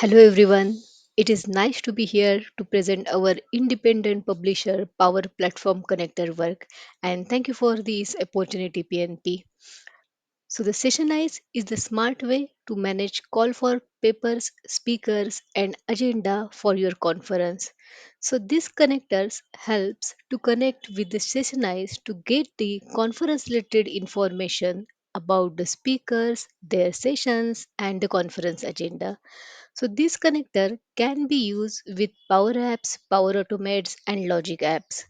Hello everyone. It is nice to be here to present our independent publisher Power Platform Connector work and thank you for this opportunity PNP. So the Sessionize is the smart way to manage call for papers, speakers and agenda for your conference. So this connectors helps to connect with the Sessionize to get the conference related information about the speakers, their sessions and the conference agenda. So this connector can be used with Power Apps, Power Automates, and Logic apps.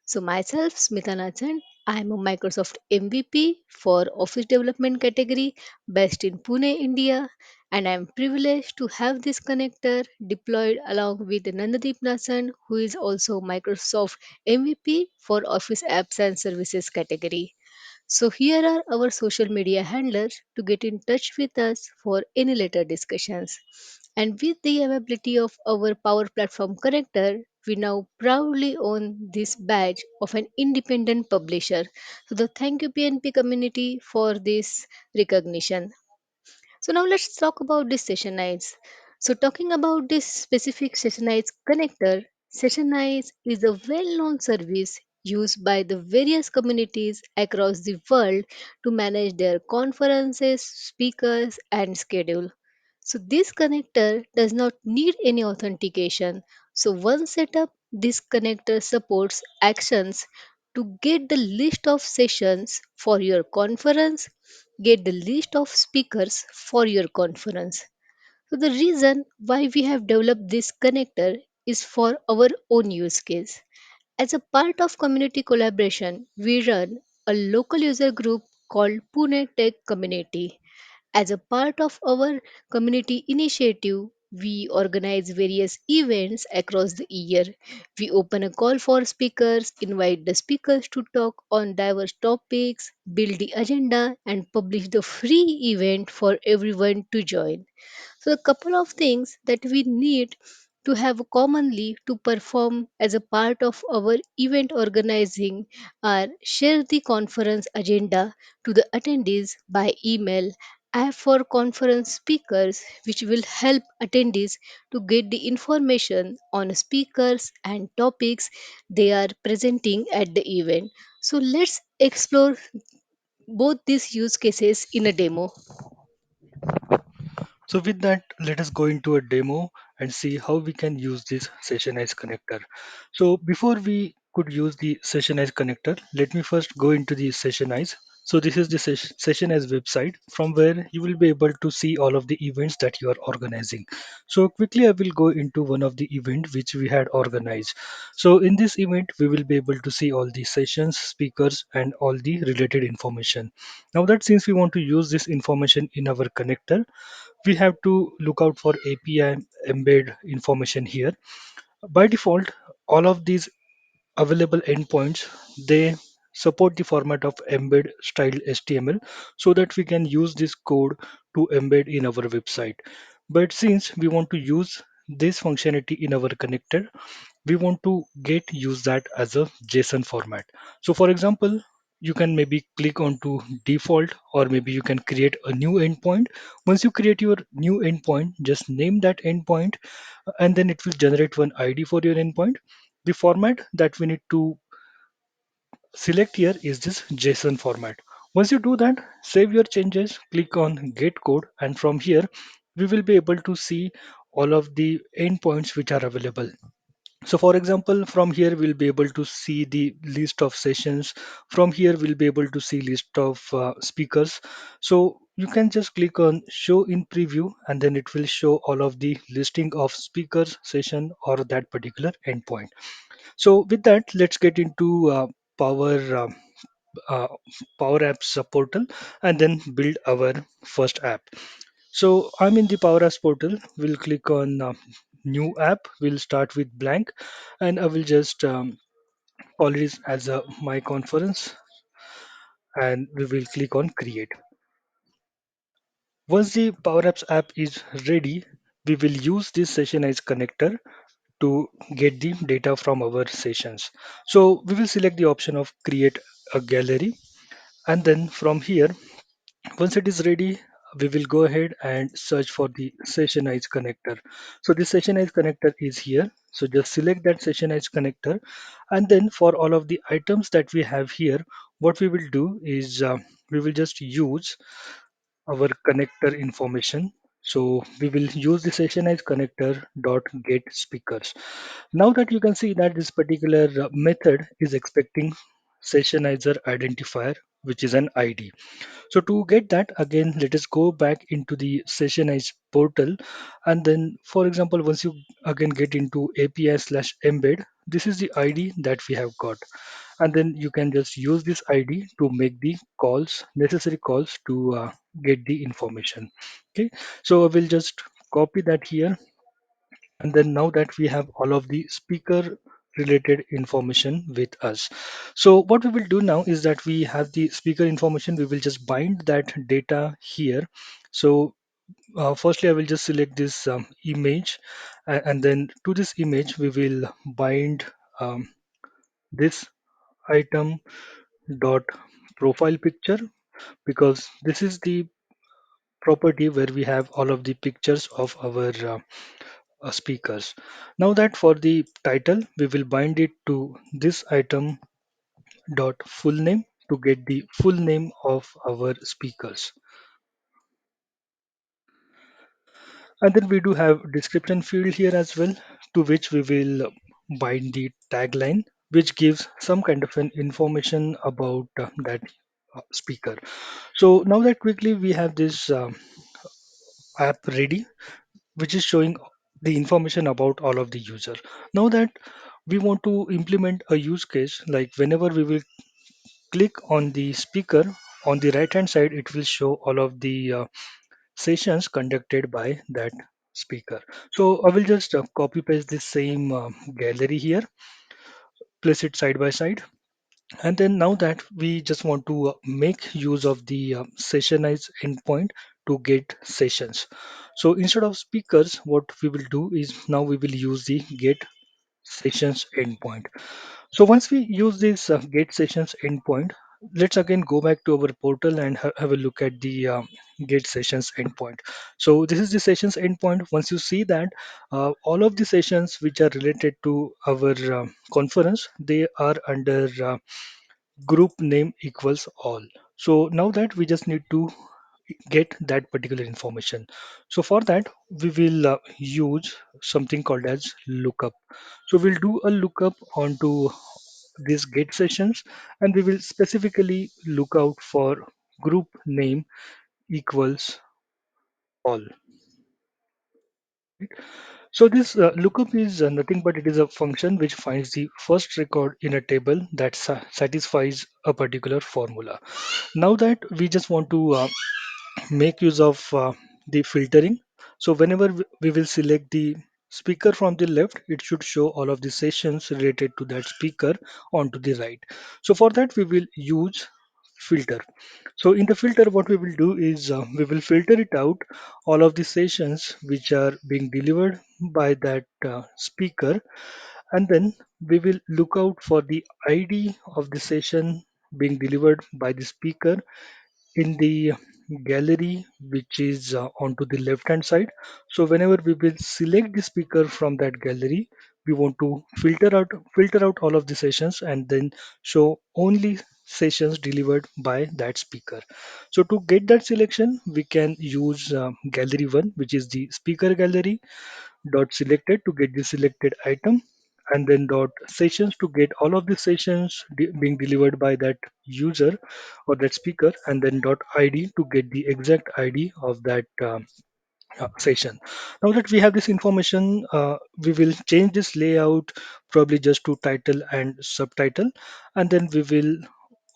So myself, Smita Nachan, I am a Microsoft MVP for Office Development category based in Pune, India, and I am privileged to have this connector deployed along with Nanddeep Nachan, who is also Microsoft MVP for Office Apps and Services category. So here are our social media handlers to get in touch with us for any later discussions. And with the availability of our Power Platform connector, we now proudly own this badge of an independent publisher. So the thank you PNP community for this recognition. So now let's talk about this Sessionize. So talking about this specific Sessionize connector, Sessionize is a well-known service used by the various communities across the world to manage their conferences, speakers, and schedule. So this connector does not need any authentication. So once set up, this connector supports actions to get the list of sessions for your conference, get the list of speakers for your conference. So the reason why we have developed this connector is for our own use case. As a part of community collaboration, we run a local user group called Pune Tech Community. As a part of our community initiative, we organize various events across the year. We open a call for speakers, invite the speakers to talk on diverse topics, build the agenda, and publish the free event for everyone to join. So, a couple of things that we need to have commonly to perform as a part of our event organizing are share the conference agenda to the attendees by email, app for conference speakers, which will help attendees to get the information on speakers and topics they are presenting at the event. So, let's explore both these use cases in a demo. So with that, let us go into a demo and see how we can use this Sessionize connector. So before we could use the Sessionize connector, let me first go into the Sessionize. So this is the Sessionize website from where you will be able to see all of the events that you are organizing. So quickly I will go into one of the event which we had organized. So in this event, we will be able to see all the sessions, speakers and all the related information. Now that since we want to use this information in our connector, we have to look out for API embed information here. By default, all of these available endpoints, they support the format of embed style HTML so that we can use this code to embed in our website. But since we want to use this functionality in our connector, we want to get use that as a JSON format. So for example, you can maybe click on to default, or maybe you can create a new endpoint. Once you create your new endpoint, just name that endpoint, and then it will generate one ID for your endpoint. The format that we need to select here is this JSON format. Once you do that, save your changes, click on get code, and from here we will be able to see all of the endpoints which are available. So for example, from here we'll be able to see the list of sessions. From here we'll be able to see list of speakers. So you can just click on show in preview, and then it will show all of the listing of speakers, session, or that particular endpoint. So with that, let's get into Power uh, Power Apps portal and then build our first app. So I'm in the Power Apps portal. We'll click on new app. We'll start with blank, and I will just call it as a my conference, and we will click on create. Once the Power Apps app is ready, we will use this Sessionize connector to get the data from our sessions. So we will select the option of create a gallery, and then from here, once it is ready, we will go ahead and search for the Sessionize connector. So the Sessionize connector is here. So just select that Sessionize connector, and then for all of the items that we have here, what we will do is we will just use our connector information. So we will use the Sessionize connector dot get speakers. Now that you can see that this particular method is expecting Sessionizer identifier, which is an ID. So to get that, again, let us go back into the Sessionize portal. And then, for example, once you again get into API/embed, this is the ID that we have got. And then you can just use this ID to make the calls, necessary calls to get the information. Okay, so I will just copy that here, and then now that we have all of the speaker related information with us, so what we will do now is that we have the speaker information, we will just bind that data here. So firstly I will just select this image, and then to this image we will bind this item dot profile picture, because this is the property where we have all of the pictures of our speakers. Now that for the title, we will bind it to this item dot full name to get the full name of our speakers. And then we do have description field here as well, to which we will bind the tagline, which gives some kind of an information about that speaker. So now that quickly we have this app ready, which is showing the information about all of the user. Now that we want to implement a use case, like whenever we will click on the speaker, on the right hand side it will show all of the sessions conducted by that speaker. So I will just copy paste this same gallery here, place it side by side, and then now that we just want to make use of the sessionize endpoint to get sessions. So instead of speakers, what we will do is now we will use the get sessions endpoint. So once we use this get sessions endpoint, let's again go back to our portal and have a look at the get sessions endpoint. So this is the sessions endpoint. Once you see that all of the sessions which are related to our conference, they are under group name equals all. So now that we just need to get that particular information. So for that, we will use something called as lookup. So we'll do a lookup onto these get sessions, and we will specifically look out for group name equals all. So this lookup is nothing but it is a function which finds the first record in a table that satisfies a particular formula. Now that we just want to make use of the filtering. So whenever we will select the speaker from the left, it should show all of the sessions related to that speaker onto the right. So for that we will use filter. So in the filter what we will do is we will filter it out all of the sessions which are being delivered by that speaker, and then we will look out for the ID of the session being delivered by the speaker in the gallery which is onto the left hand side. So whenever we will select the speaker from that gallery, we want to filter out all of the sessions and then show only sessions delivered by that speaker. So to get that selection, we can use gallery 1, which is the speaker gallery, dot selected to get the selected item, and then dot sessions to get all of the sessions being delivered by that user or that speaker, and then dot id to get the exact id of that session. Now that we have this information, we will change this layout probably just to title and subtitle, and then we will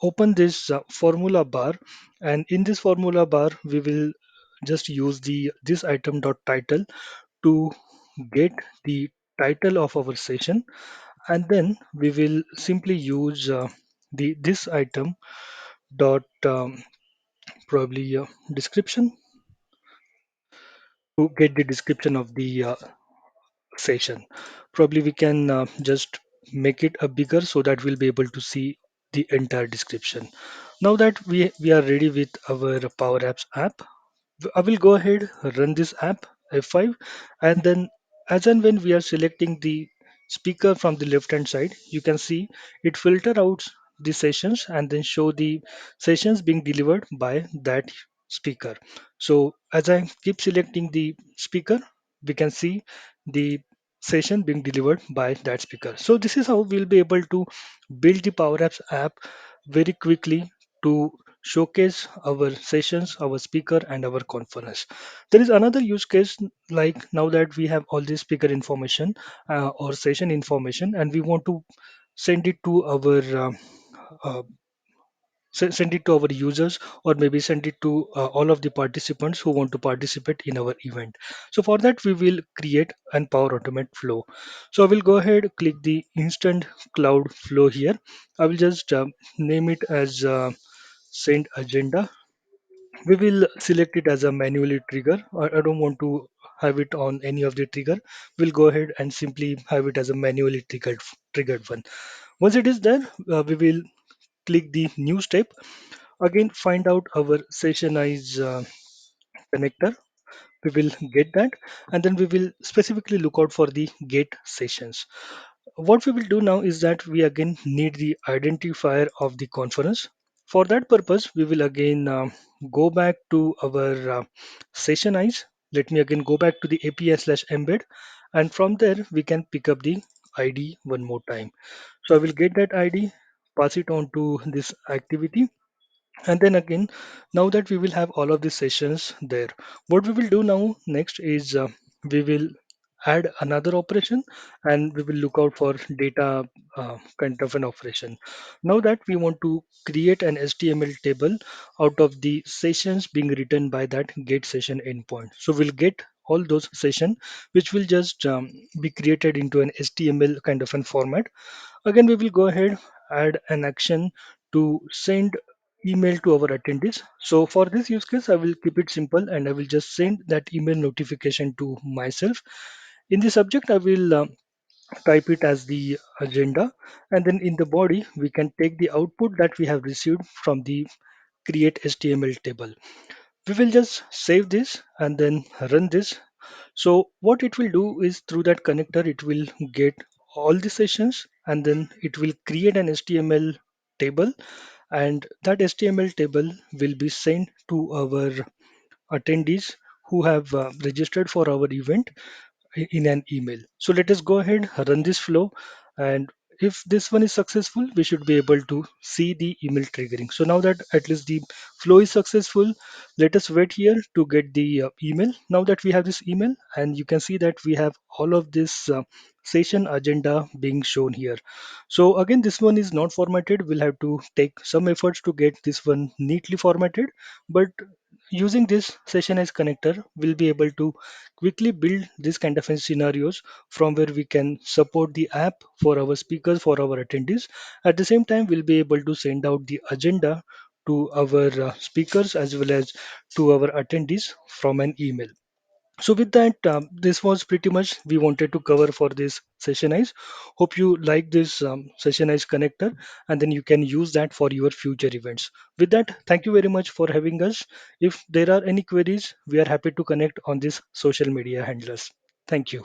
open this formula bar, and in this formula bar we will just use the this item dot title to get the title of our session, and then we will simply use the this item dot probably description to get the description of the session. Probably we can just make it a bigger so that we'll be able to see the entire description. Now that we are ready with our Power Apps app, I will go ahead, run this app F5, and then as and when we are selecting the speaker from the left hand side, you can see it filter out the sessions and then show the sessions being delivered by that speaker. So as I keep selecting the speaker, we can see the session being delivered by that speaker. So this is how we'll be able to build the Power Apps app very quickly to showcase our sessions, our speaker, and our conference. There is another use case, like now that we have all this speaker information or session information, and we want to send it to our uh, send it to our users, or maybe send it to all of the participants who want to participate in our event. So for that we will create an Power Automate flow. So I will go ahead, click the instant cloud flow here. I will just name it as send agenda. We will select it as a manually trigger. I don't want to have it on any of the trigger. We'll go ahead and simply have it as a manually triggered one. Once it is there, we will click the new step. Again, find out our Sessionize connector. We will get that, and then we will specifically look out for the get sessions. What we will do now is that we again need the identifier of the conference. For that purpose, we will again go back to our Sessionize. Let me again go back to the API/embed, and from there we can pick up the ID one more time. So I will get that ID, pass it on to this activity, and then again, now that we will have all of these sessions there, what we will do now next is we will add another operation, and we will look out for data kind of an operation. Now that we want to create an HTML table out of the sessions being written by that get session endpoint. So we'll get all those session which will just be created into an HTML kind of an format. Again, we will go ahead, add an action to send email to our attendees. So for this use case, I will keep it simple and I will just send that email notification to myself. In the subject, I will type it as the agenda, and then in the body, we can take the output that we have received from the create HTML table. We will just save this and then run this. So what it will do is through that connector, it will get all the sessions, and then it will create an HTML table, and that HTML table will be sent to our attendees who have registered for our event in an email. So let us go ahead, run this flow, and if this one is successful, we should be able to see the email triggering. So now that at least the flow is successful, let us wait here to get the email. Now that we have this email, and you can see that we have all of this session agenda being shown here. So again, this one is not formatted. We'll have to take some efforts to get this one neatly formatted, but using this session as connector, we'll be able to quickly build this kind of scenarios from where we can support the app for our speakers, for our attendees. At the same time, we'll be able to send out the agenda to our speakers as well as to our attendees from an email. So with that, this was pretty much we wanted to cover for this Sessionize. Hope you like this Sessionize connector, and then you can use that for your future events. With that, thank you very much for having us. If there are any queries, we are happy to connect on this social media handlers. Thank you.